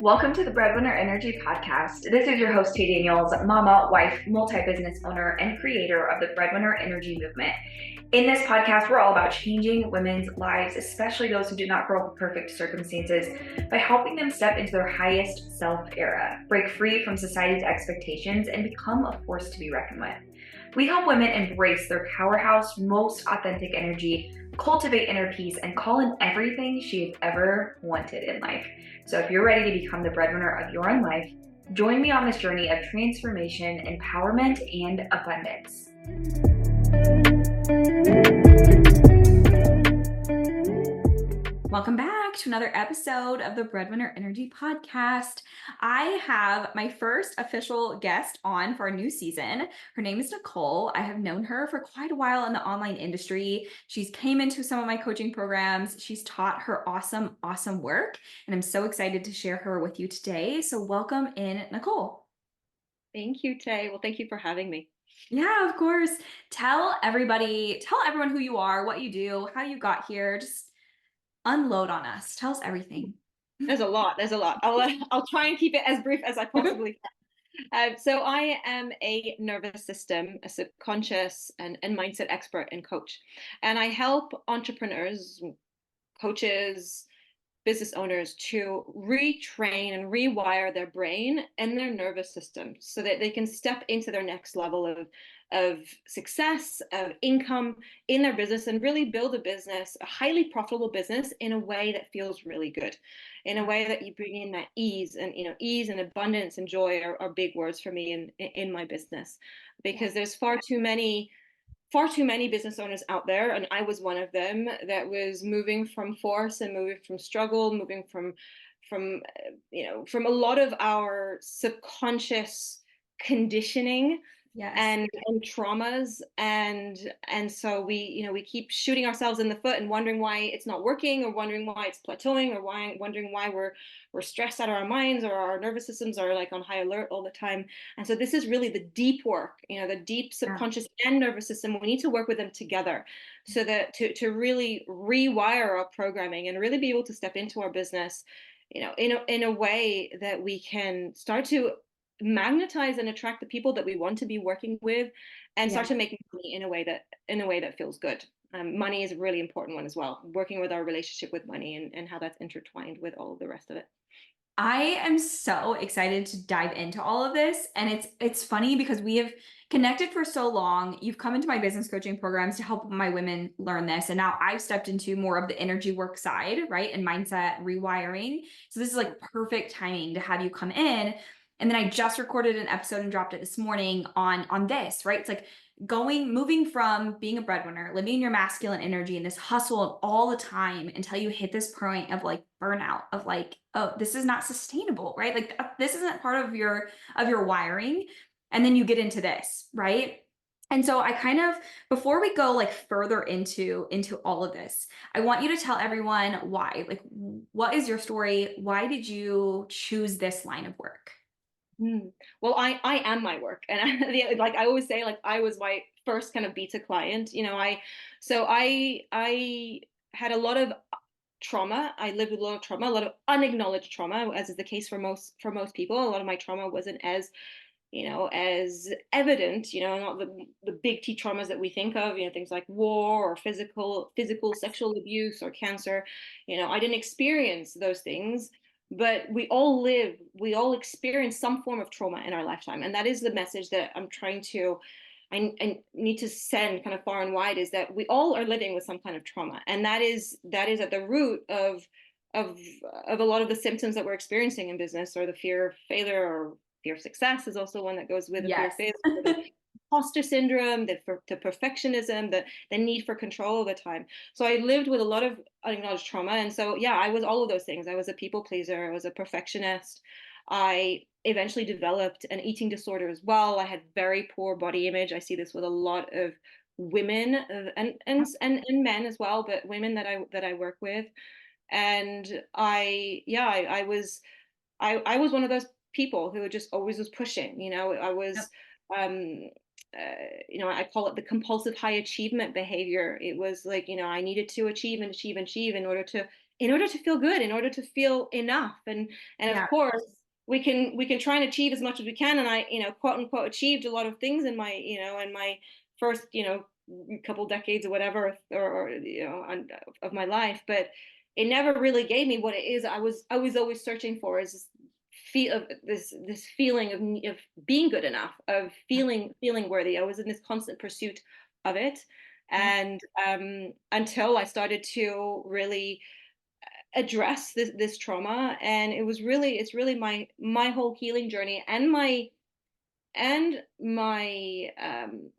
Welcome to the Breadwinner Energy Podcast. This is your host, Tay Daniels, mama, wife, multi-business owner, and creator of the Breadwinner Energy movement. In this podcast, we're all about changing women's lives, especially those who do not grow up with perfect circumstances, by helping them step into their highest self era, break free from society's expectations, and become a force to be reckoned with. We help women embrace their powerhouse, most authentic energy, cultivate inner peace, and call in everything she has ever wanted in life. So if you're ready to become the breadwinner of your own life, join me on this journey of transformation, empowerment, and abundance. Welcome back to another episode of the Breadwinner Energy Podcast. I have my first official guest on for a new season. Her name is Nicole. I have known her for quite a while in the online industry. She's came into some of my coaching programs. She's taught her awesome work, and I'm so excited to share her with you today. So welcome in, Nicole. Thank you, Tay. Well, thank you for having me. Yeah, of course. Tell everyone who you are, what you do, how you got here. Just unload on us. Tell us everything. There's a lot. I'll try and keep it as brief as I possibly can. So I am a nervous system, a subconscious and mindset expert and coach. And I help entrepreneurs, coaches, business owners to retrain and rewire their brain and their nervous system so that they can step into their next level of success, of income in their business, and really build a business, a highly profitable business, in a way that feels really good, in a way that you bring in that ease. And ease and abundance and joy are big words for me in my business, because there's far too many business owners out there, and I was one of them, that was moving from force and moving from struggle, moving from a lot of our subconscious conditioning. Yes. And traumas, and so we keep shooting ourselves in the foot and wondering why it's not working, or wondering why it's plateauing, or wondering why we're stressed out of our minds, or our nervous systems are like on high alert all the time. And so this is really the deep work, the deep subconscious and nervous system. We need to work with them together, so that to really rewire our programming and really be able to step into our business, in a way that we can start to magnetize and attract the people that we want to be working with, and start to make money in a way that feels good. Money is a really important one as well. Working with our relationship with money, and how that's intertwined with all of the rest of it. I am so excited to dive into all of this. And it's funny because we have connected for so long. You've come into my business coaching programs to help my women learn this. And now I've stepped into more of the energy work side, right? And mindset rewiring. So this is like perfect timing to have you come in. And then I just recorded an episode and dropped it this morning on this, right? It's like moving from being a breadwinner, living in your masculine energy and this hustle all the time, until you hit this point of like burnout, of like, oh, this is not sustainable, right? Like this isn't part of your wiring. And then you get into this, right? And so I kind of, before we go like further into all of this, I want you to tell everyone why. Like, what is your story? Why did you choose this line of work? Well, I am my work, and like I always say, like I was my first kind of beta client. I had a lot of trauma. I lived with a lot of trauma, a lot of unacknowledged trauma, as is the case for most people. A lot of my trauma wasn't as evident, not the big T traumas that we think of, things like war or physical sexual abuse or cancer. I didn't experience those things, but we all experience some form of trauma in our lifetime. And that is the message that I need to send kind of far and wide, is that we all are living with some kind of trauma. And that is at the root of a lot of the symptoms that we're experiencing in business, or the fear of failure, or fear of success is also one that goes with the fear of failure. The imposter syndrome, the perfectionism, the need for control all the time. So I lived with a lot of unacknowledged trauma. And so, yeah, I was all of those things. I was a people pleaser. I was a perfectionist. I eventually developed an eating disorder as well. I had very poor body image. I see this with a lot of women, and men as well, but women that I work with. And I was one of those people who just always was pushing. I was, I call it the compulsive high achievement behavior. It was like, I needed to achieve and achieve and achieve in order to in order to feel good, in order to feel enough. And of Yeah. course, we can try and achieve as much as we can. And I, quote unquote, achieved a lot of things in my, in my first, couple decades or whatever, of my life. But it never really gave me what it is I was always searching for, is this feeling of being good enough, of feeling worthy. I was in this constant pursuit of it. Yeah. And until I started to really address this trauma. And it's really my whole healing journey, and my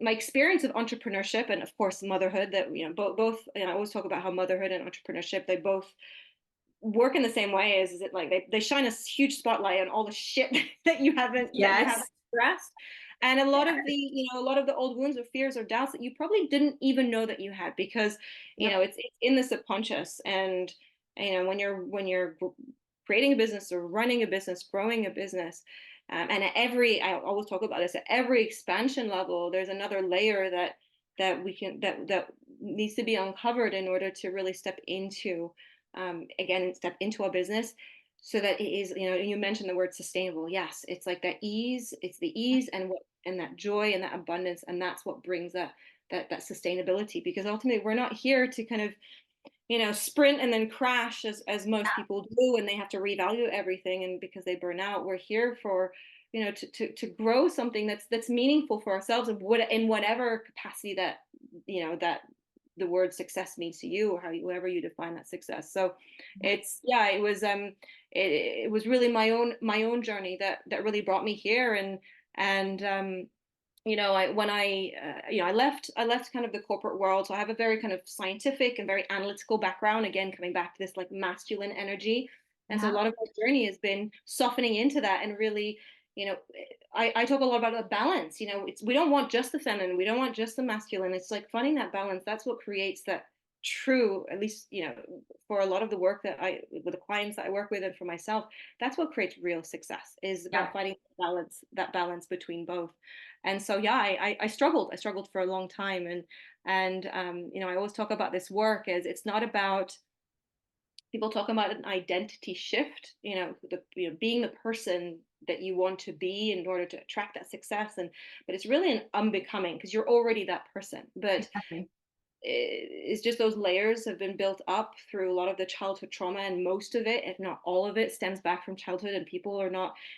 experience of entrepreneurship, and of course motherhood, that both, I always talk about how motherhood and entrepreneurship, they both work in the same way. Is it like they shine a huge spotlight on all the shit that you haven't Yes. addressed. And a lot of the old wounds or fears or doubts that you probably didn't even know that you had, because Yep. it's in the subconscious. And when you're creating a business or running a business, growing a business, and I always talk about this, at every expansion level there's another layer that needs to be uncovered in order to really step into, step into our business, so that it is, you mentioned the word sustainable. Yes, it's like that ease, it's the ease, and that joy and that abundance, and that's what brings that sustainability. Because ultimately we're not here to kind of, sprint and then crash, as most people do, and they have to revalue everything, and because they burn out. We're here for, to grow something that's meaningful for ourselves, in whatever capacity that the word success means to you, or however you define that success. So it was really my own journey that really brought me here. And I left kind of the corporate world. So I have a very kind of scientific and very analytical background, again coming back to this like masculine energy. And so a Yeah. lot of my journey has been softening into that, and really, you know I talk a lot about the balance. We don't want just the feminine, we don't want just the masculine. It's like finding that balance. That's what creates that true, at least, for a lot of the work that I with the clients that I work with, and for myself, that's what creates real success, is about Yeah. finding that balance between both. And so yeah, I struggled for a long time. And I always talk about this work as, it's not about, people talk about an identity shift, being the person that you want to be in order to attract that success. But it's really an unbecoming, because you're already that person. But Exactly. it's just those layers have been built up through a lot of the childhood trauma, and most of it, if not all of it, stems back from childhood. And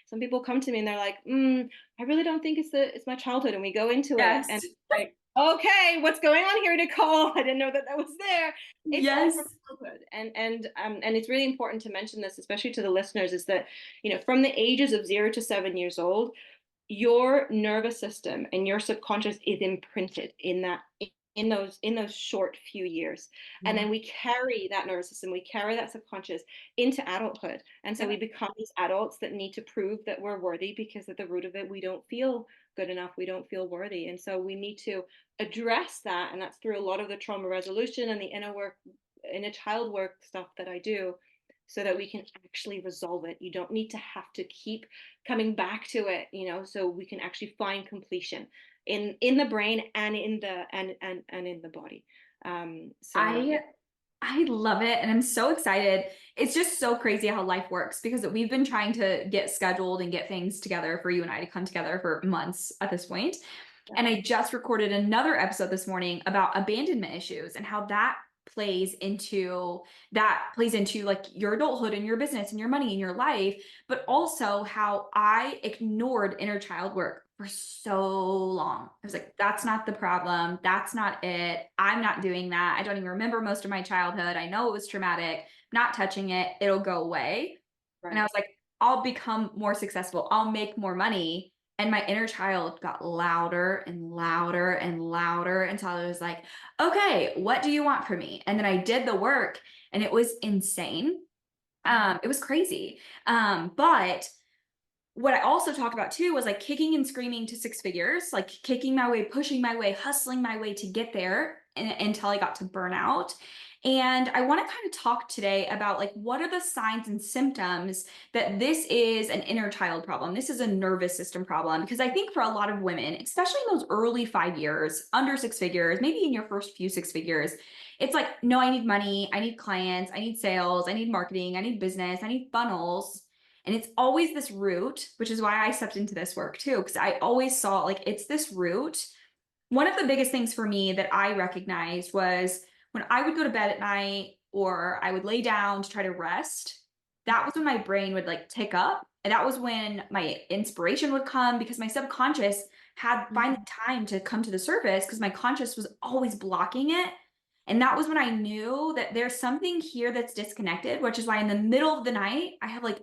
some people come to me and they're like, I really don't think it's my childhood. And we go into it, and Yes. like, okay, what's going on here, Nicole? I didn't know that was there. It's all from Yes. childhood. And it's really important to mention this, especially to the listeners, is that, from the ages of 0 to 7 years old, your nervous system and your subconscious is imprinted in those short few years. And Yeah. then we carry that nervous system, we carry that subconscious into adulthood. And so we Yep. become these adults that need to prove that we're worthy, because at the root of it, we don't feel good enough, we don't feel worthy. And so we need to address that, and that's through a lot of the trauma resolution and the inner child work stuff that I do, so that we can actually resolve it. You don't need to have to keep coming back to it, so we can actually find completion in the brain, and in the body. So yeah. I I love it and I'm so excited. It's just so crazy how life works, because we've been trying to get scheduled and get things together for you and I to come together for months at this point. And I just recorded another episode this morning about abandonment issues and how that plays into like your adulthood and your business and your money and your life, but also how I ignored inner child work for so long. I was like, that's not the problem. That's not it. I'm not doing that. I don't even remember most of my childhood. I know it was traumatic. Not touching it. It'll go away. And I Right. was like, I'll become more successful. I'll make more money. And my inner child got louder and louder and louder until I was like, okay, what do you want from me? And then I did the work and it was insane. It was crazy. But what I also talked about too was like kicking and screaming to six figures, like kicking my way, pushing my way, hustling my way to get there until I got to burnout. And I want to kind of talk today about like what are the signs and symptoms that this is an inner child problem. This is a nervous system problem because I think for a lot of women, especially in those early 5 years, under six figures, maybe in your first few six figures, it's like, no, I need money, I need clients, I need sales, I need marketing, I need business, I need funnels. And it's always this root, which is why I stepped into this work too, because I always saw like it's this root. One of the biggest things for me that I recognized was when I would go to bed at night or I would lay down to try to rest, that was when my brain would like tick up. And that was when my inspiration would come because my subconscious had finally Mhm. time to come to the surface because my conscious was always blocking it. And that was when I knew that there's something here that's disconnected, which is why in the middle of the night, I have like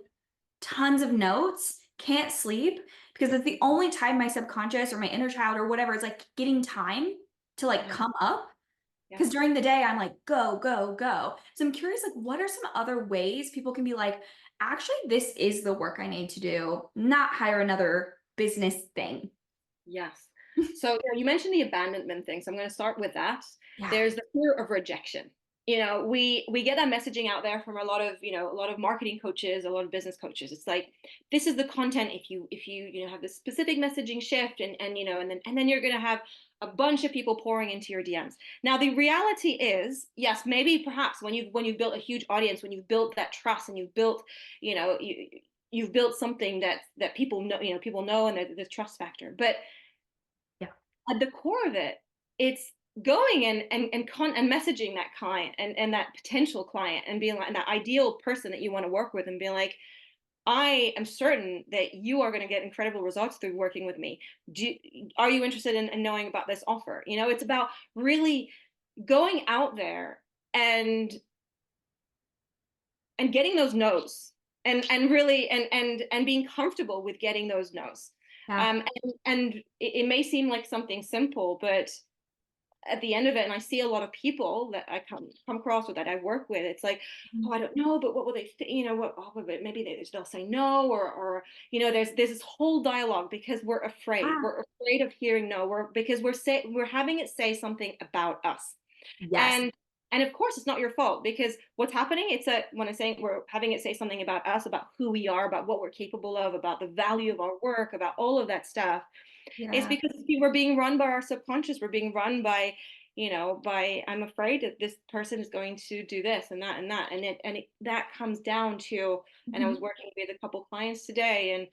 tons of notes, can't sleep because it's the only time my subconscious or my inner child or whatever is like getting time to like Yeah, come up. yeah. Because during the day, I'm like, go, go, go. So I'm curious, like, what are some other ways people can be like, actually, this is the work I need to do, not hire another business thing? Yes. So, you mentioned the abandonment thing. So I'm going to start with that. Yeah. There's the fear of rejection. We get that messaging out there from a lot of, a lot of marketing coaches, a lot of business coaches. It's like, this is the content. If you have this specific messaging shift and then you're going to have a bunch of people pouring into your DMs. Now, the reality is, yes, maybe perhaps when you've built a huge audience, when you've built that trust and you've built, you've built something that people know, people know, and the trust factor. But Yeah. at the core of it, it's going and messaging that client and that potential client and being like, and that ideal person that you want to work with, and being like, I am certain that you are going to get incredible results through working with me. Do, are you interested in knowing about this offer? It's about really going out there and getting those no's, and really and being comfortable with getting those no's. Yeah. And it may seem like something simple, but at the end of it, and I see a lot of people that I come across with, that I work with, it's like, oh, I don't know, but what will they think? What, oh, but maybe they'll say no, or there's this whole dialogue because we're afraid. Ah, We're afraid of hearing no. Because we're having it say something about us. yes. And of course it's not your fault, because what's happening, when I'm saying we're having it say something about us, about who we are, about what we're capable of, about the value of our work, about all of that stuff, it's Yeah. because we're being run by our subconscious. We're being run by, I'm afraid that this person is going to do this and that and that. And that comes down to, and I was Mhm. working with a couple clients today,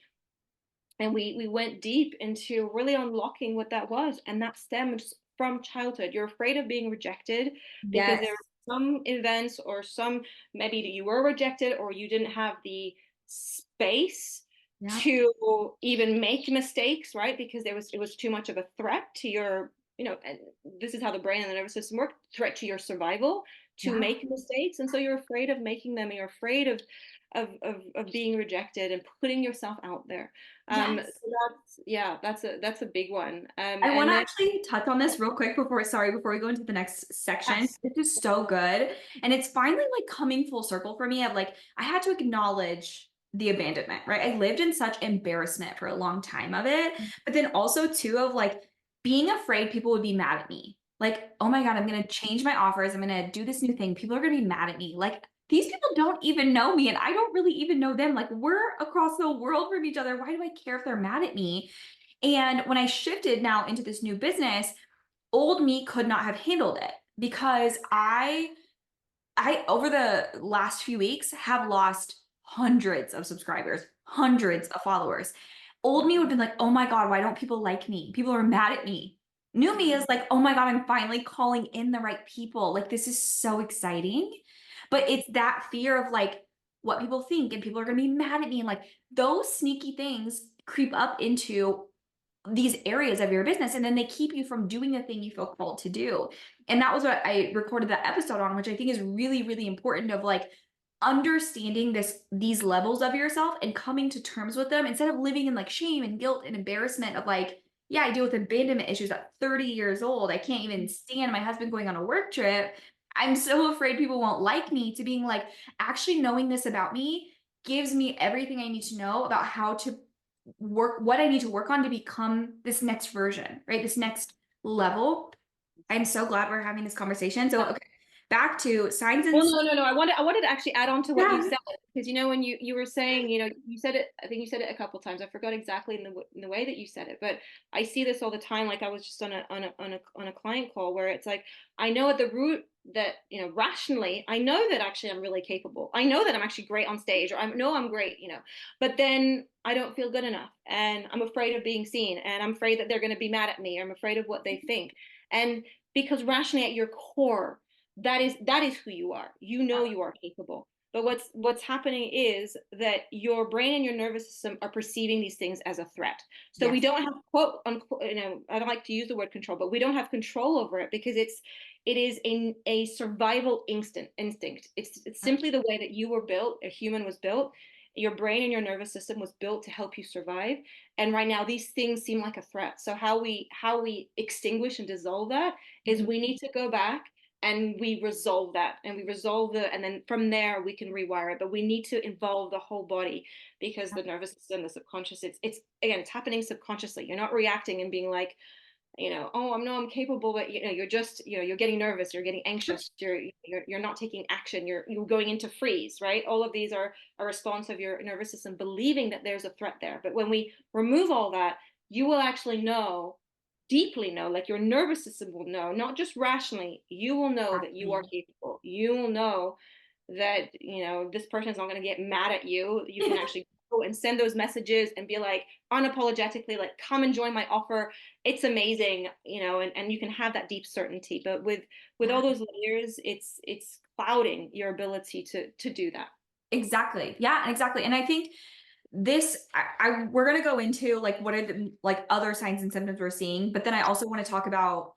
and we went deep into really unlocking what that was, and that stems from childhood. You're afraid of being rejected because there Yes. are some events, or some, maybe you were rejected, or you didn't have the space Yeah. to even make mistakes, right? Because it was too much of a threat to your, and this is how the brain and the nervous system work, threat to your survival, to Yeah. make mistakes. And so you're afraid of making them, you're afraid of being rejected and putting yourself out there. Yes. So that's a big one. I want And to then actually touch on this real quick before we go into the next section. yes, This is so good. And it's finally like coming full circle for me of like, I had to acknowledge the abandonment, right? I lived in such embarrassment for a long time of it. But then also too of like being afraid people would be mad at me. Like, oh my God, I'm going to change my offers. I'm going to do this new thing. People are going to be mad at me. Like these people don't even know me and I don't really even know them. Like we're across the world from each other. Why do I care if they're mad at me? And when I shifted now into this new business, old me could not have handled it because I over the last few weeks have lost hundreds of subscribers, hundreds of followers. Old me would have been like, "Oh my God, why don't people like me? People are mad at me." New me is like, "Oh my God, I'm finally calling in the right people. Like this is so exciting." But it's that fear of like what people think and people are going to be mad at me and like those sneaky things creep up into these areas of your business and then they keep you from doing the thing you feel called to do. And that was what I recorded that episode on, which I think is really really important of like understanding these levels of yourself and coming to terms with them instead of living in like shame and guilt and embarrassment of like, yeah, I deal with abandonment issues at 30 years old. I can't even stand my husband going on a work trip. I'm so afraid people won't like me, to being like, actually knowing this about me gives me everything I need to know about how to work, what I need to work on to become this next version, right? This next level. I'm so glad we're having this conversation. So, okay, back to signs and Well, no. I wanted to actually add on to what you yeah, said, because when you were saying, you said it. I think you said it a couple times. I forgot exactly in the way that you said it, but I see this all the time. Like, I was just on a client call where it's like, I know at the root that, rationally, I know that actually I'm really capable. I know that I'm actually great on stage, or I know I'm great, but then I don't feel good enough, and I'm afraid of being seen, and I'm afraid that they're going to be mad at me, or I'm afraid of what they think, and because rationally at your core, that is who you are. You are capable. But what's happening is that your brain and your nervous system are perceiving these things as a threat. So we yes. don't have, quote unquote, I don't like to use the word control, but we don't have control over it, because it is a survival instinct. It's simply the way that you were built, a human was built. Your brain and your nervous system was built to help you survive. And right now these things seem like a threat. So how we extinguish and dissolve that is, Mhm. we need to go back and we resolve that, and we resolve and then from there we can rewire it. But we need to involve the whole body, because the nervous system, the subconscious, it's again, it's happening subconsciously. You're not reacting and being like, oh, I'm capable, but you're just, you're getting nervous, you're getting anxious, you're not taking action, you're going into freeze, right? All of these are a response of your nervous system believing that there's a threat there. But when we remove all that, you will actually know, deeply know, like your nervous system will know, not just rationally, you will know that you are Exactly. capable. You will know that, this person is not going to get mad at you. You can actually go and send those messages and be like, unapologetically, like, come and join my offer. It's amazing, and you can have that deep certainty. But with Yeah. all those layers, it's clouding your ability to do that. Exactly. Yeah, exactly. And I think this we're going to go into like what are the like other signs and symptoms we're seeing, but then I also want to talk about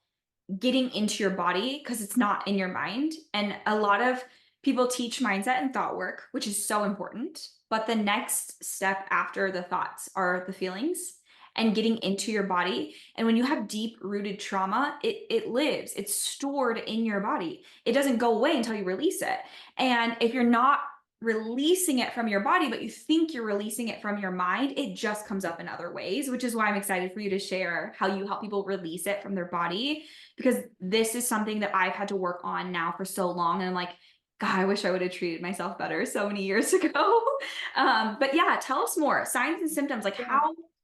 getting into your body because it's not in your mind. And a lot of people teach mindset and thought work, which is so important. But the next step after the thoughts are the feelings and getting into your body. And when you have deep rooted trauma, it lives, it's stored in your body. It doesn't go away until you release it. And if you're not releasing it from your body, but you think you're releasing it from your mind, it just comes up in other ways, which is why I'm excited for you to share how you help people release it from their body, because this is something that I've had to work on now for so long. And I'm like, God, I wish I would have treated myself better so many years ago. But yeah, tell us more signs and symptoms. Like Yeah.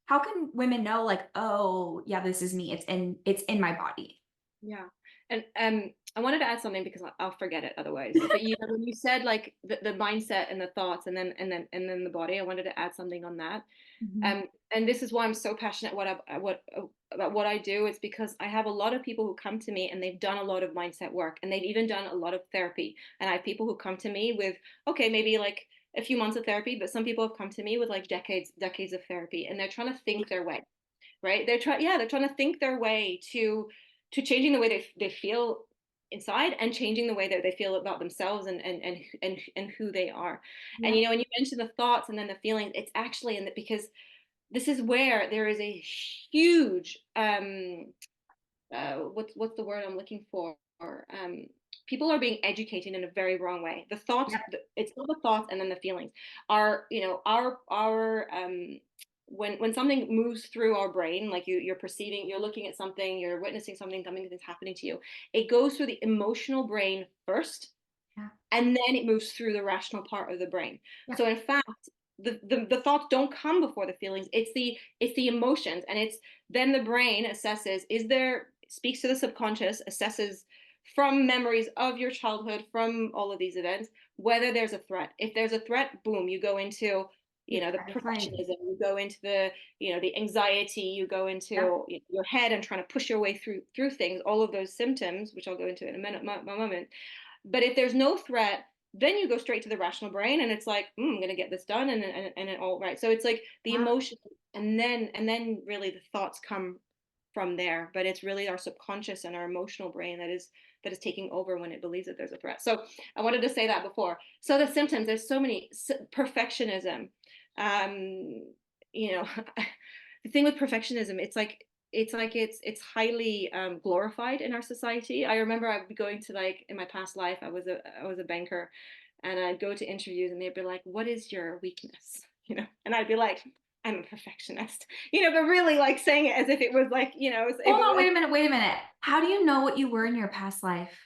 how can women know, like, oh yeah, this is me. It's in my body. Yeah. And I wanted to add something, because I'll forget it otherwise. But when you said like the mindset and the thoughts, and then the body, I wanted to add something on that. Mhm. And this is why I'm so passionate about what I do. It's because I have a lot of people who come to me and they've done a lot of mindset work, and they've even done a lot of therapy. And I have people who come to me with, okay, maybe like a few months of therapy, but some people have come to me with like decades of therapy, and they're trying to think their way, right? They're trying to think their way to changing the way they feel inside, and changing the way that they feel about themselves, and who they are. And Yeah. when you mention the thoughts and then the feelings, it's actually in that, because this is where there is a huge what's the word I'm looking for? Um, People are being educated in a very wrong way. The thoughts, Yeah. it's all the thoughts and then the feelings are, our when something moves through our brain, like you're perceiving, you're looking at something, you're witnessing something that's happening to you. It goes through the emotional brain first, Yeah. and then it moves through the rational part of the brain. Yeah. So in fact, the thoughts don't come before the feelings. It's the emotions, and it's then the brain assesses, speaks to the subconscious, assesses from memories of your childhood, from all of these events, whether there's a threat. If there's a threat, boom, you go into the Fight or flight. perfectionism, you go into the anxiety, you go Yeah. into your head and trying to push your way through things, all of those symptoms, which I'll go into in a minute, my moment. But if there's no threat, then you go straight to the rational brain, and it's like, I'm going to get this done, and it all right. So it's like the Yeah. emotion, and then really the thoughts come from there. But it's really our subconscious and our emotional brain that is taking over when it believes that there's a threat. So I wanted to say that before. So the symptoms, there's so many. Perfectionism, um, you know, the thing with perfectionism, it's highly glorified in our society. I remember I'd be going to, like, in my past life, I was a banker, and I'd go to interviews and they'd be like, "What is your weakness?" And I'd be like, "I'm a perfectionist," but really like saying it as if it was like, if it Hold on, was. wait a minute, wait a minute. How do you know what you were in your past life?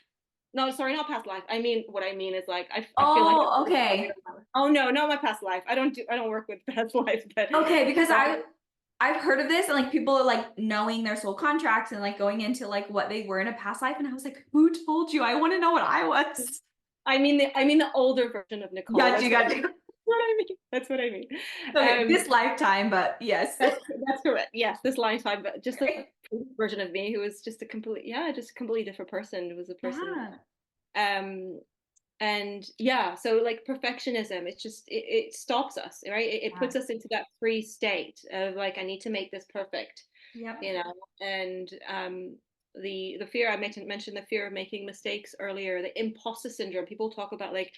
No, sorry, not past life. I mean, what I mean is like I feel like Oh, I'm okay. oh no, not my past life. I don't work with past life, but Okay, because um, I've heard of this and like people are like knowing their soul contracts and like going into like what they were in a past life and I was like, who told you? I want to know what I was. I mean the older version of Nicole. Got you, got you. What I mean. That's what I mean. Okay, Um, this lifetime, but yes. that's correct. Yes, this lifetime, but just the version of me who was just a complete, yeah, just a completely different person. It was a person. Yeah. Um, and yeah, so like perfectionism, it stops us, right? It Yeah. puts us into that free state of like, I need to make this perfect, Yep. you know, and the fear I mentioned the fear of making mistakes earlier, the imposter syndrome. People talk about like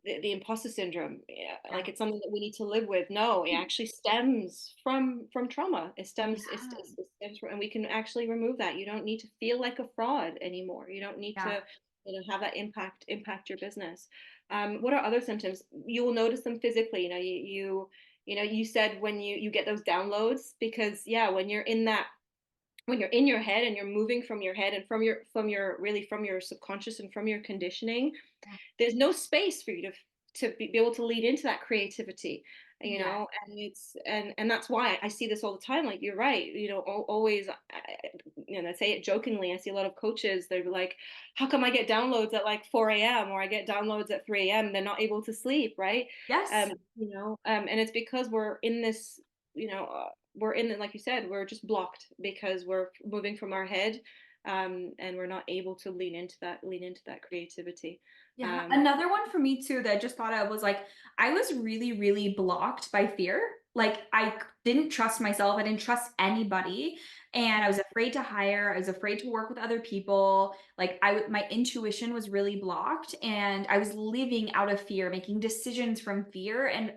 the imposter syndrome, yeah, Yeah. like it's something that we need to live with. No, it actually stems from trauma. It stems from, and we can actually remove that. You don't need to feel like a fraud anymore. You don't need Yeah. to, have that impact your business. What are other symptoms? You will notice them physically. You said when you get those downloads, because yeah, when you're in your head and you're moving from your head and from your subconscious and from your conditioning, there's no space for you to be able to lead into that creativity, Yes. and and that's why I see this all the time. Like, you're right, always, I say it jokingly. I see a lot of coaches, they're like, how come I get downloads at like 4 a.m. or I get downloads at 3 a.m.? They're not able to sleep, right? Yes. And it's because we're in this, we're in it, like you said, we're just blocked because we're moving from our head, and we're not able to lean into that creativity. Yeah. um, Another one for me too that I just thought of was like, I was really, really blocked by fear. Like, didn't trust myself. I didn't trust anybody. And I was afraid to hire. I was afraid to work with other people. Like, my intuition was really blocked. And I was living out of fear, making decisions from fear and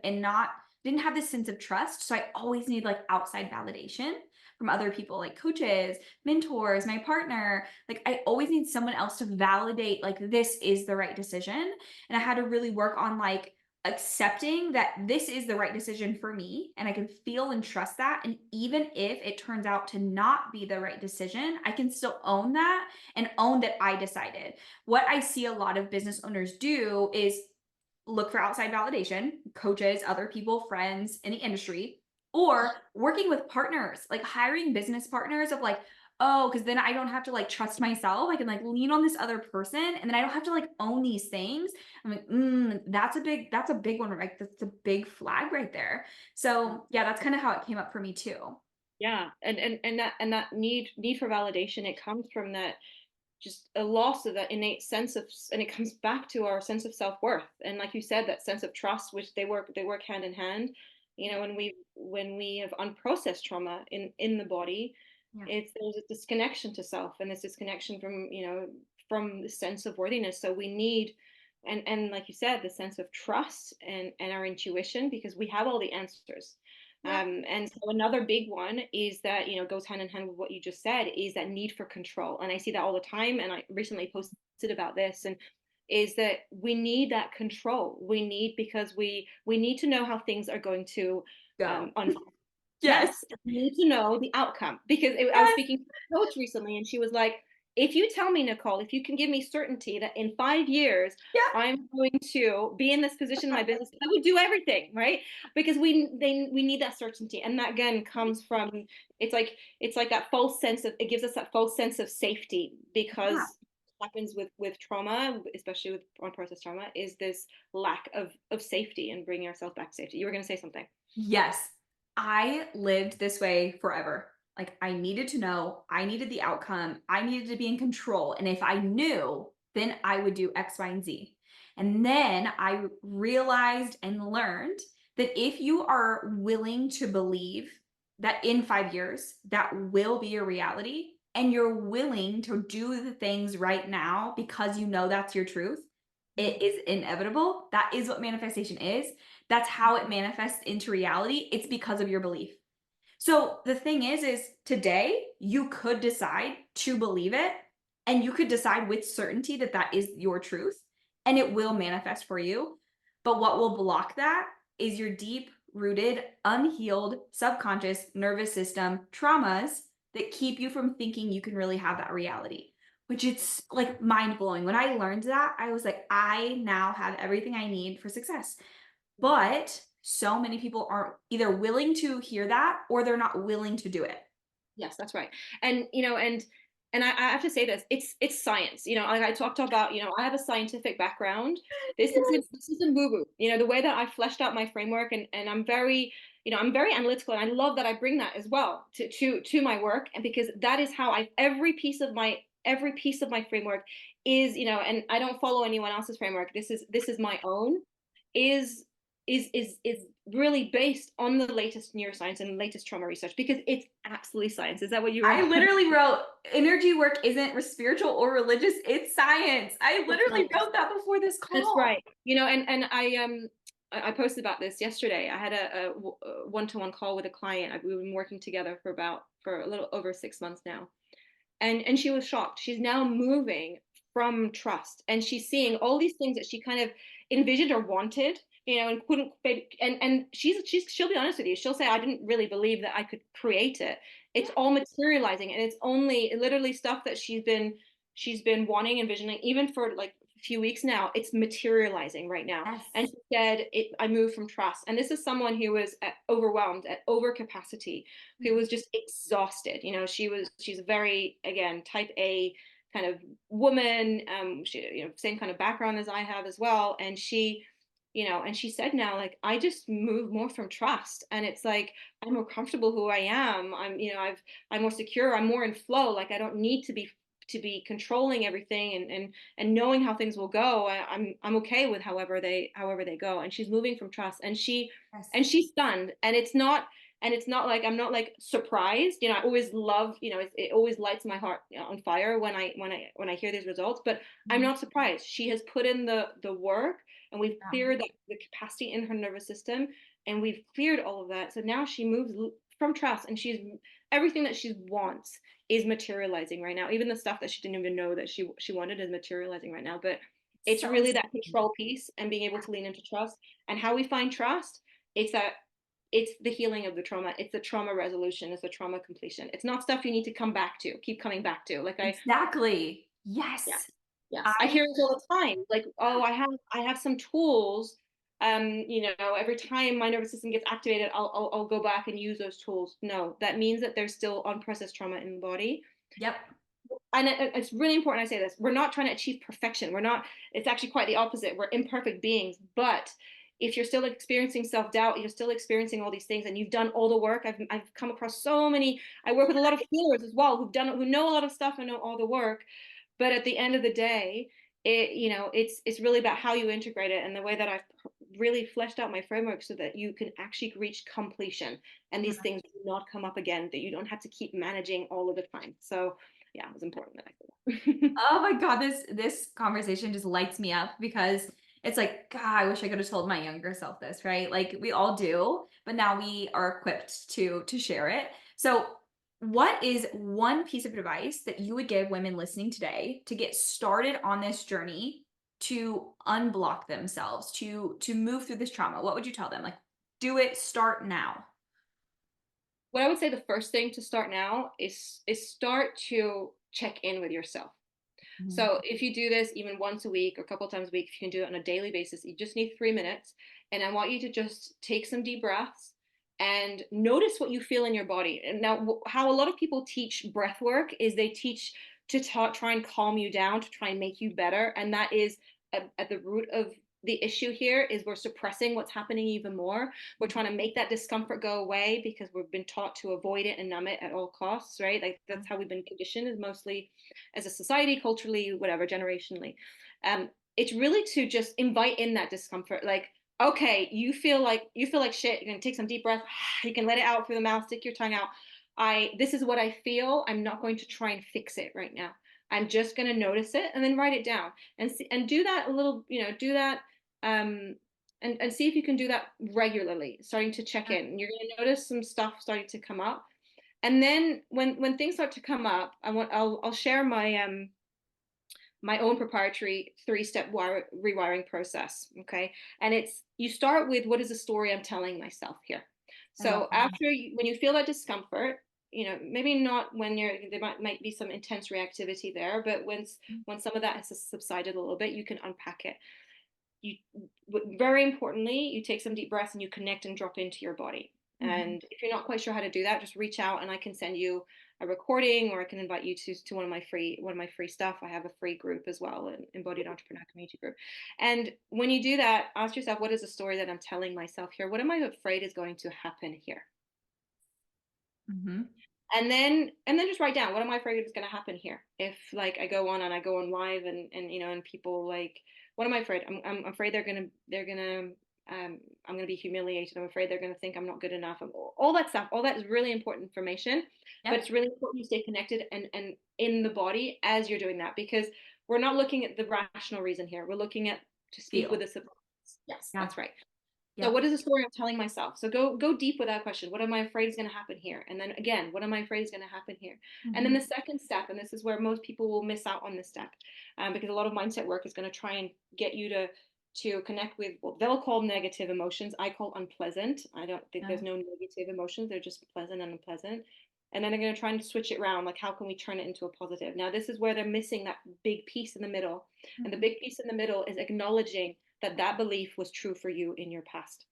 didn't have this sense of trust. So I always need like outside validation from other people, like coaches, mentors, my partner. Like, I always need someone else to validate like this is the right decision. And I had to really work on like accepting that this is the right decision for me and I can feel and trust that. And even if it turns out to not be the right decision, I can still own that and own that I decided. What I see a lot of business owners do is look for outside validation, coaches, other people, friends in the industry, or working with partners, like hiring business partners of like, oh, because then I don't have to like trust myself. I can like lean on this other person and then I don't have to like own these things. I'm like, that's a big one, right? That's a big flag right there. So yeah, that's kind of how it came up for me too. yeah, and that need for validation, it comes from that, just a loss of that innate sense of, and it comes back to our sense of self-worth, and like you said, that sense of trust, which they work hand in hand. When we have unprocessed trauma in the body, Yeah. there's a disconnection to self, and this disconnection from the sense of worthiness. So we need, and like you said, the sense of trust and our intuition, because we have all the answers. Yeah. And so another big one is that, goes hand in hand with what you just said, is that need for control. And I see that all the time. And I recently posted about this, and is that we need that control. Because we need to know how things are going to Go. unfold. Yes. Yes, you need to know the outcome, because I was Yes. speaking to a coach recently, and she was like, if you tell me, Nicole, if you can give me certainty that in 5 years Yeah. I'm going to be in this position in my business, I would do everything, right? Because we need that certainty, and that again comes from, it's like that false sense of, it gives us that false sense of safety, Yeah. because what happens with trauma, especially with unprocessed trauma, is this lack of safety and bringing ourselves back to safety. You were going to say something. Yes. I lived this way forever. Like, I needed to know, I needed the outcome, I needed to be in control. And if I knew, then I would do X, Y, and Z. And then I realized and learned that if you are willing to believe that in 5 years, that will be a reality, and you're willing to do the things right now because you know that's your truth, it is inevitable. That is what manifestation is. That's how it manifests into reality. It's because of your belief. So the thing is today you could decide to believe it and you could decide with certainty that that is your truth and it will manifest for you. But what will block that is your deep rooted, unhealed subconscious nervous system traumas that keep you from thinking you can really have that reality, which it's like mind blowing. When I learned that, I was like, I now have everything I need for success. But so many people aren't either willing to hear that or they're not willing to do it. Yes, that's right. And I have to say this, it's science. Like I talked about, I have a scientific background. Yes. This isn't woo-woo. The way that I fleshed out my framework, and I'm very, I'm very analytical, and I love that I bring that as well to my work. And because that is how every piece of my framework is, and I don't follow anyone else's framework. This is my own, is is really based on the latest neuroscience and latest trauma research, because it's absolutely science. Is that what you I wrote? literally wrote energy work isn't spiritual or religious, it's science. I That's literally right. wrote that before this That's call. right. And I posted about this yesterday. I had a one-to-one call with a client. We've been working together for a little over 6 months now, and she was shocked. She's now moving from trust, and she's seeing all these things that she kind of envisioned or wanted, and couldn't. And she'll be honest with you. She'll say, "I didn't really believe that I could create it." It's all materializing, and it's only literally stuff that she's been wanting, envisioning, even for like a few weeks now. It's materializing right now. And Yes. she said, I moved from trust. And this is someone who was overwhelmed, at overcapacity, who was just exhausted. She's a very, again, type A kind of woman. She, same kind of background as I have as well. And she said now, like, I just move more from trust. And it's like, I'm more comfortable who I am. I'm more secure. I'm more in flow. Like, I don't need to be controlling everything, and knowing how things will go. I'm okay with however they go. And she's moving from trust, and Yes. she's stunned. And it's not like, I'm not like surprised. I always love, it always lights my heart, on fire when I hear these results. But I'm Mhm. not surprised. She has put in the work, and we've Yeah. cleared the capacity in her nervous system, and we've cleared all of that. So now she moves from trust, and she's everything that she wants is materializing right now. Even the stuff that she didn't even know that she wanted is materializing right now. But it's So really that exciting. control piece, and being able to lean into trust. And how we find trust, it's that it's the healing of the trauma. It's the trauma resolution. It's the trauma completion. It's not stuff you need to come back to, keep coming back to. Like Exactly. yeah, Yes. yes, I I hear it all the time. Like, oh, I have some tools. Every time my nervous system gets activated, I'll go back and use those tools. No, that means that there's still unprocessed trauma in the body. yep. And it's really important I say this. We're not trying to achieve perfection. We're not. It's actually quite the opposite. We're imperfect beings. But if you're still experiencing self-doubt, you're still experiencing all these things, and you've done all the work. I've come across so many. I work with a lot of healers as well, who know a lot of stuff and know all the work. But at the end of the day, it's really about how you integrate it, and the way that I've really fleshed out my framework, so that you can actually reach completion, and these things do not come up again, that you don't have to keep managing all of the time. So yeah, it was important that I said that. Oh my God, this conversation just lights me up because it's like, God, I wish I could have told my younger self this, right? Like we all do, but now we are equipped to share it. So, what is one piece of advice that you would give women listening today to get started on this journey to unblock themselves, to move through this trauma? What would you tell them? Like, do it, start now. What I would say, the first thing to start now is start to check in with yourself. Mhm. So if you do this even once a week or a couple of times a week, if you can do it on a daily basis, you just need 3 minutes. And I want you to just take some deep breaths and notice what you feel in your body. And now, how a lot of people teach breath work is they teach to try and calm you down, to try and make you better. And that is at the root of the issue here, is we're suppressing what's happening even more. We're trying to make that discomfort go away because we've been taught to avoid it and numb it at all costs, right? Like that's how we've been conditioned, is mostly as a society, culturally, whatever, generationally. It's really to just invite in that discomfort. Like, okay, you feel like shit. You're gonna take some deep breath. You can let it out through the mouth. Stick your tongue out. This is what I feel. I'm not going to try and fix it right now. I'm just gonna notice it and then write it down, and do that a little. Do that. Um, and see if you can do that regularly. Starting to check in. And you're gonna notice some stuff starting to come up. And then when things start to come up, I'll share my own proprietary 3-step rewiring process. Okay. And you start with, what is the story I'm telling myself here? I love So that. when you feel that discomfort, maybe not when there might be some intense reactivity there, but when some of that has subsided a little bit, you can unpack it. You Very importantly, you take some deep breaths and you connect and drop into your body. Mhm. And if you're not quite sure how to do that, just reach out and I can send you a recording, or I can invite you to one of my free stuff. I have a free group as well, an embodied entrepreneur community group. And when you do that, ask yourself, what is the story that I'm telling myself here? What am I afraid is going to happen here? Mhm. And then just write down, what am I afraid is going to happen here if, like, I go on and I go on live, and people, like, what am I afraid? I'm afraid I'm gonna be humiliated. I'm afraid they're gonna think I'm not good enough. All that stuff, all that is really important information, but Yep. it's really important you stay connected and in the body as you're doing that, because we're not looking at the rational reason here, we're looking at to speak with Feel. a subconscious. Yes, Yeah. that's right. So Yep. what is the story I'm telling myself? So go deep with that question. What am I afraid is going to happen here? And then again, what am I afraid is going to happen here? And then the Mhm. second step, and this is where most people will miss out on this step, because a lot of mindset work is going to try and get you to connect with what they'll call negative emotions. I call unpleasant. I don't think Yeah. there's no negative emotions. They're just pleasant and unpleasant. And then they're going to try and switch it around. Like, how can we turn it into a positive? Now, this is where they're missing that big piece in the middle. And the Mhm. big piece in the middle is acknowledging that that belief was true for you in your past.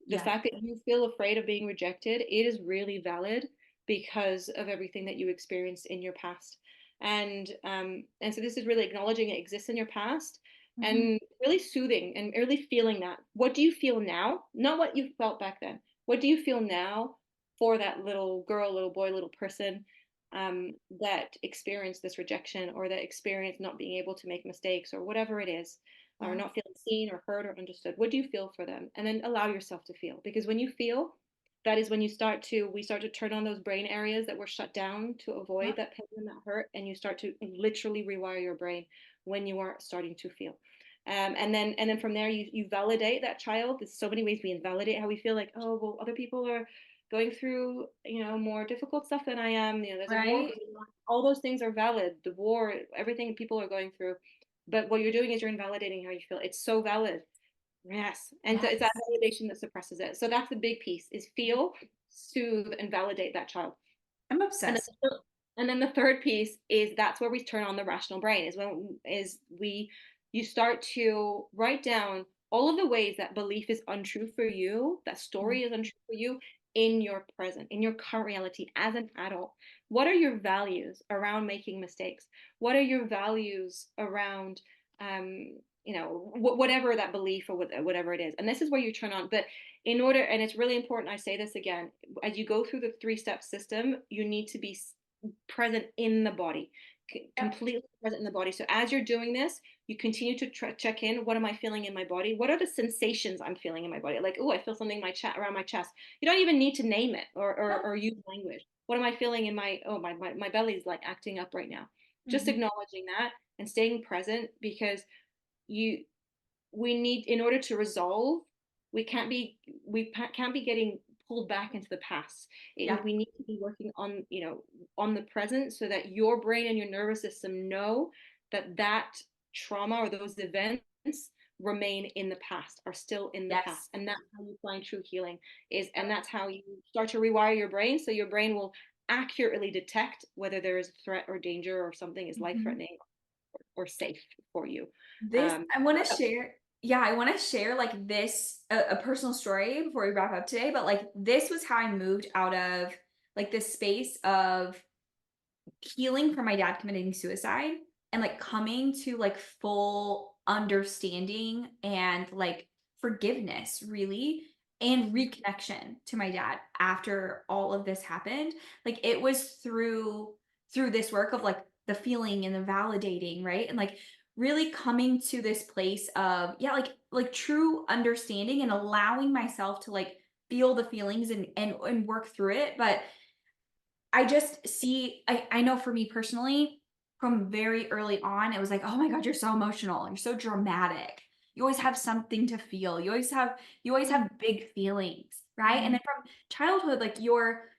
The Yeah. fact that you feel afraid of being rejected, it is really valid because of everything that you experienced in your past. And so this is really acknowledging it exists in your past, Mhm. and really soothing and really feeling that. What do you feel now? Not what you felt back then. What do you feel now for that little girl, little boy, little person, that experienced this rejection, or that experienced not being able to make mistakes, or whatever it is, or Yeah. not feeling seen or heard or understood? What do you feel for them? And then allow yourself to feel, because when you feel, that is when we start to turn on those brain areas that were shut down to avoid Yep. that pain and that hurt, and you start to literally rewire your brain when you are starting to feel. And then from there, you validate that child. There's so many ways we invalidate how we feel. Like, oh, well, other people are going through, more difficult stuff than I am. There's a war Right. going on. All those things are valid. The war, everything people are going through. But what you're doing is you're invalidating how you feel. It's so valid. Yes. And so it's that Yes. validation that suppresses it. So that's the big piece, is feel, soothe, and validate that child. I'm And then, obsessed. and then the third piece is, that's where we turn on the rational brain, is when is we you start to write down all of the ways that belief is untrue for you, that Mhm. story is untrue for you in your present, in your current reality as an adult. What are your values around making mistakes? What are your values around whatever that belief, or whatever it is? And this is where you turn on. But in order, and it's really important, I say this again, as you go through the three-step system, you need to be present in the body, Yep. completely present in the body. So as you're doing this, you continue to check in. What am I feeling in my body? What are the sensations I'm feeling in my body? Like, oh, I feel something in my around my chest. You don't even need to name it, or Nope. use language. What am I feeling in my, oh, my belly's like acting up right now? Just Mhm. acknowledging that and staying present, because you we need, in order to resolve, we can't be getting pulled back into the past. Yeah. We need to be working on the present, so that your brain and your nervous system know that trauma or those events remain in the past, are still in the past. Yes. And that's how you find true healing, and that's how you start to rewire your brain, so your brain will accurately detect whether there is a threat or danger, or something is life Mhm. threatening or safe for you. This um, I want to share. Yeah, I want to share like this a personal story before we wrap up today, but like this was how I moved out of like this space of healing from my dad committing suicide and like coming to like full understanding and like forgiveness really and reconnection to my dad after all of this happened. Like it was through this work of like the feeling and the validating, right? And like really coming to this place of yeah, like true understanding and allowing myself to like feel the feelings and work through it. But I just see I know for me personally, from very early on, it was like, "Oh my god, you're so emotional. You're so dramatic. You always have something to feel. You always have big feelings." Right? And then from childhood, like you're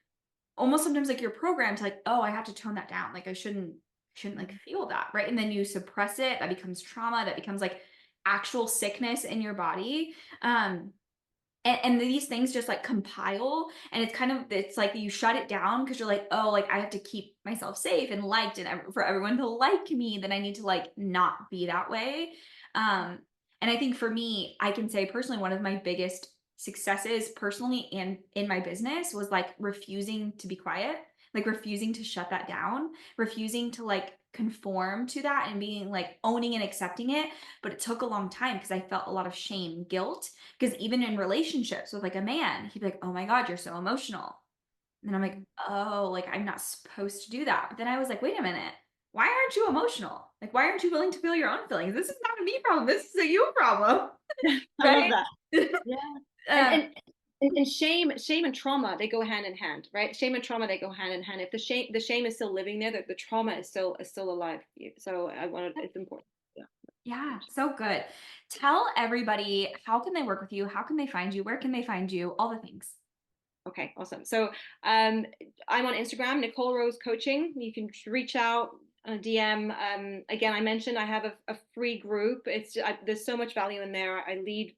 almost sometimes like you're programmed to like, "Oh, I have to tone that down. Like I shouldn't like feel that." Right? And then you suppress it. That becomes trauma. That becomes like actual sickness in your body. Um and these things just like compile, and it's kind of, it's like you shut it down because you're like, oh, like I have to keep myself safe and liked, and for everyone to like me, then I need to like not be that way. um and I think for me, I can say personally, one of my biggest successes personally and in my business was like refusing to be quiet, like refusing to shut that down, refusing to like conform to that, and being like owning and accepting it. But it took a long time because I felt a lot of shame, guilt, because even in relationships with like a man, he'd be like, "Oh my God, you're so emotional." And then I'm like, "Oh, like I'm not supposed to do that." But then I was like, "Wait a minute. Why aren't you emotional? Like, why aren't you willing to feel your own feelings? This is not a me problem. This is a you problem." I love Right? that. Yeah. And um, shame and trauma, they go hand in hand, right? Shame and trauma, they go hand in hand. If the shame is still living there, the trauma is still alive. So I wanted, it's important. Yeah. yeah, so good. Tell everybody, how can they work with you? How can they find you? Where can they find you? All the things. Okay, awesome. So um, I'm on Instagram, Nicole Rose Coaching. You can reach out on a DM. Again, I mentioned I have a free group. There's so much value in there. I lead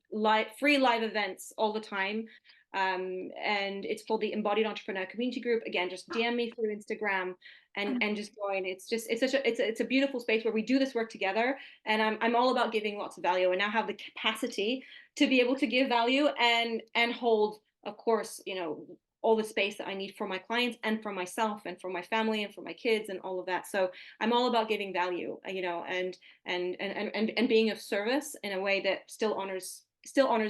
free live events all the time. And it's called the Embodied Entrepreneur Community Group. Again, just DM me through Instagram and just join. It's a beautiful space where we do this work together. And I'm all about giving lots of value. And now have the capacity to be able to give value and hold, of course, all the space that I need for my clients and for myself and for my family and for my kids and all of that. So I'm all about giving value, and being of service in a way that still honors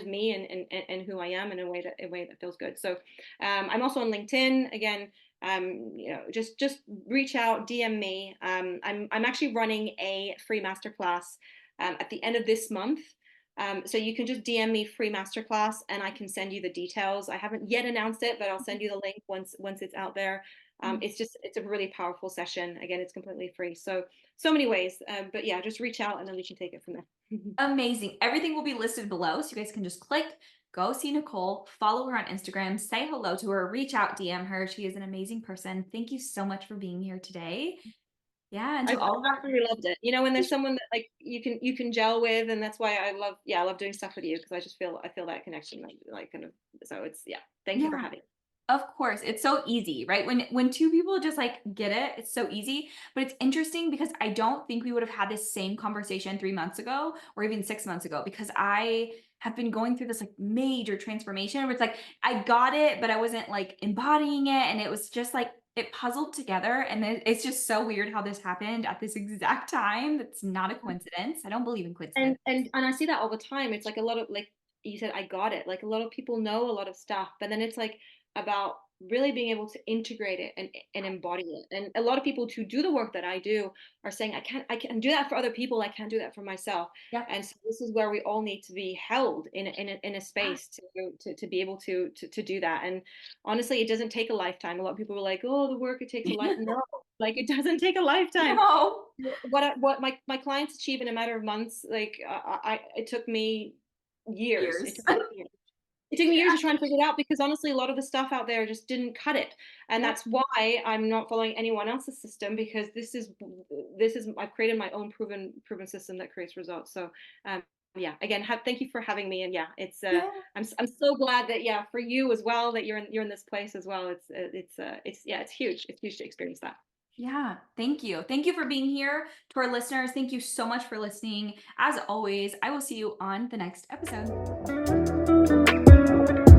me and who I am, in a way that feels good. So I'm also on LinkedIn. Again, just reach out, DM me. I'm actually running a free masterclass at the end of this month. So you can just DM me free masterclass and I can send you the details. I haven't yet announced it, but I'll send you the link once it's out there. It's a really powerful session. Again, it's completely free. So many ways. But yeah, just reach out and then we can take it from there. Amazing. Everything will be listed below, so you guys can just click, go see Nicole, follow her on Instagram, say hello to her, reach out, DM her. She is an amazing person. Thank you so much for being here today. Yeah, and to I've all of our, absolutely loved it. When there's someone that like you can gel with, and that's why I love doing stuff with you, because I feel that connection, like kind of. So it's, yeah. Thank you for yeah, having me. of course, it's so easy, right? When two people just like get it, it's so easy. But it's interesting because I don't think we would have had this same conversation 3 months ago or even 6 months ago, because I have been going through this like major transformation where it's like I got it, but I wasn't like embodying it, and it was just like it puzzled together. And then it's just so weird how this happened at this exact time. That's not a coincidence. I don't believe in and coincidence. and and I see that all the time. It's like a lot of, like you said, I got it. Like a lot of people know a lot of stuff, but then it's like about really being able to integrate it and embody it. And a lot of people who do the work that I do are saying, I can do that for other people. I can't do that for myself. Yep. And so this is where we all need to be held in a space to be able to do that. And honestly, it doesn't take a lifetime. A lot of people are like, oh, the work, it takes a life. No, like it doesn't take a lifetime. No. What my clients achieve in a matter of months, like it took me years. It Years. took me years. It took me years to try and figure it out, because honestly, a lot of the stuff out there just didn't cut it, and Yep. that's why I'm not following anyone else's system, because this is I've created my own proven system that creates results. So yeah, again, thank you for having me, and yeah, Yeah. I'm so glad that, yeah, for you as well, that you're in this place as well. It's huge. It's huge to experience that. Yeah, thank you. Thank you for being here. To our listeners, thank you so much for listening. As always, I will see you on the next episode.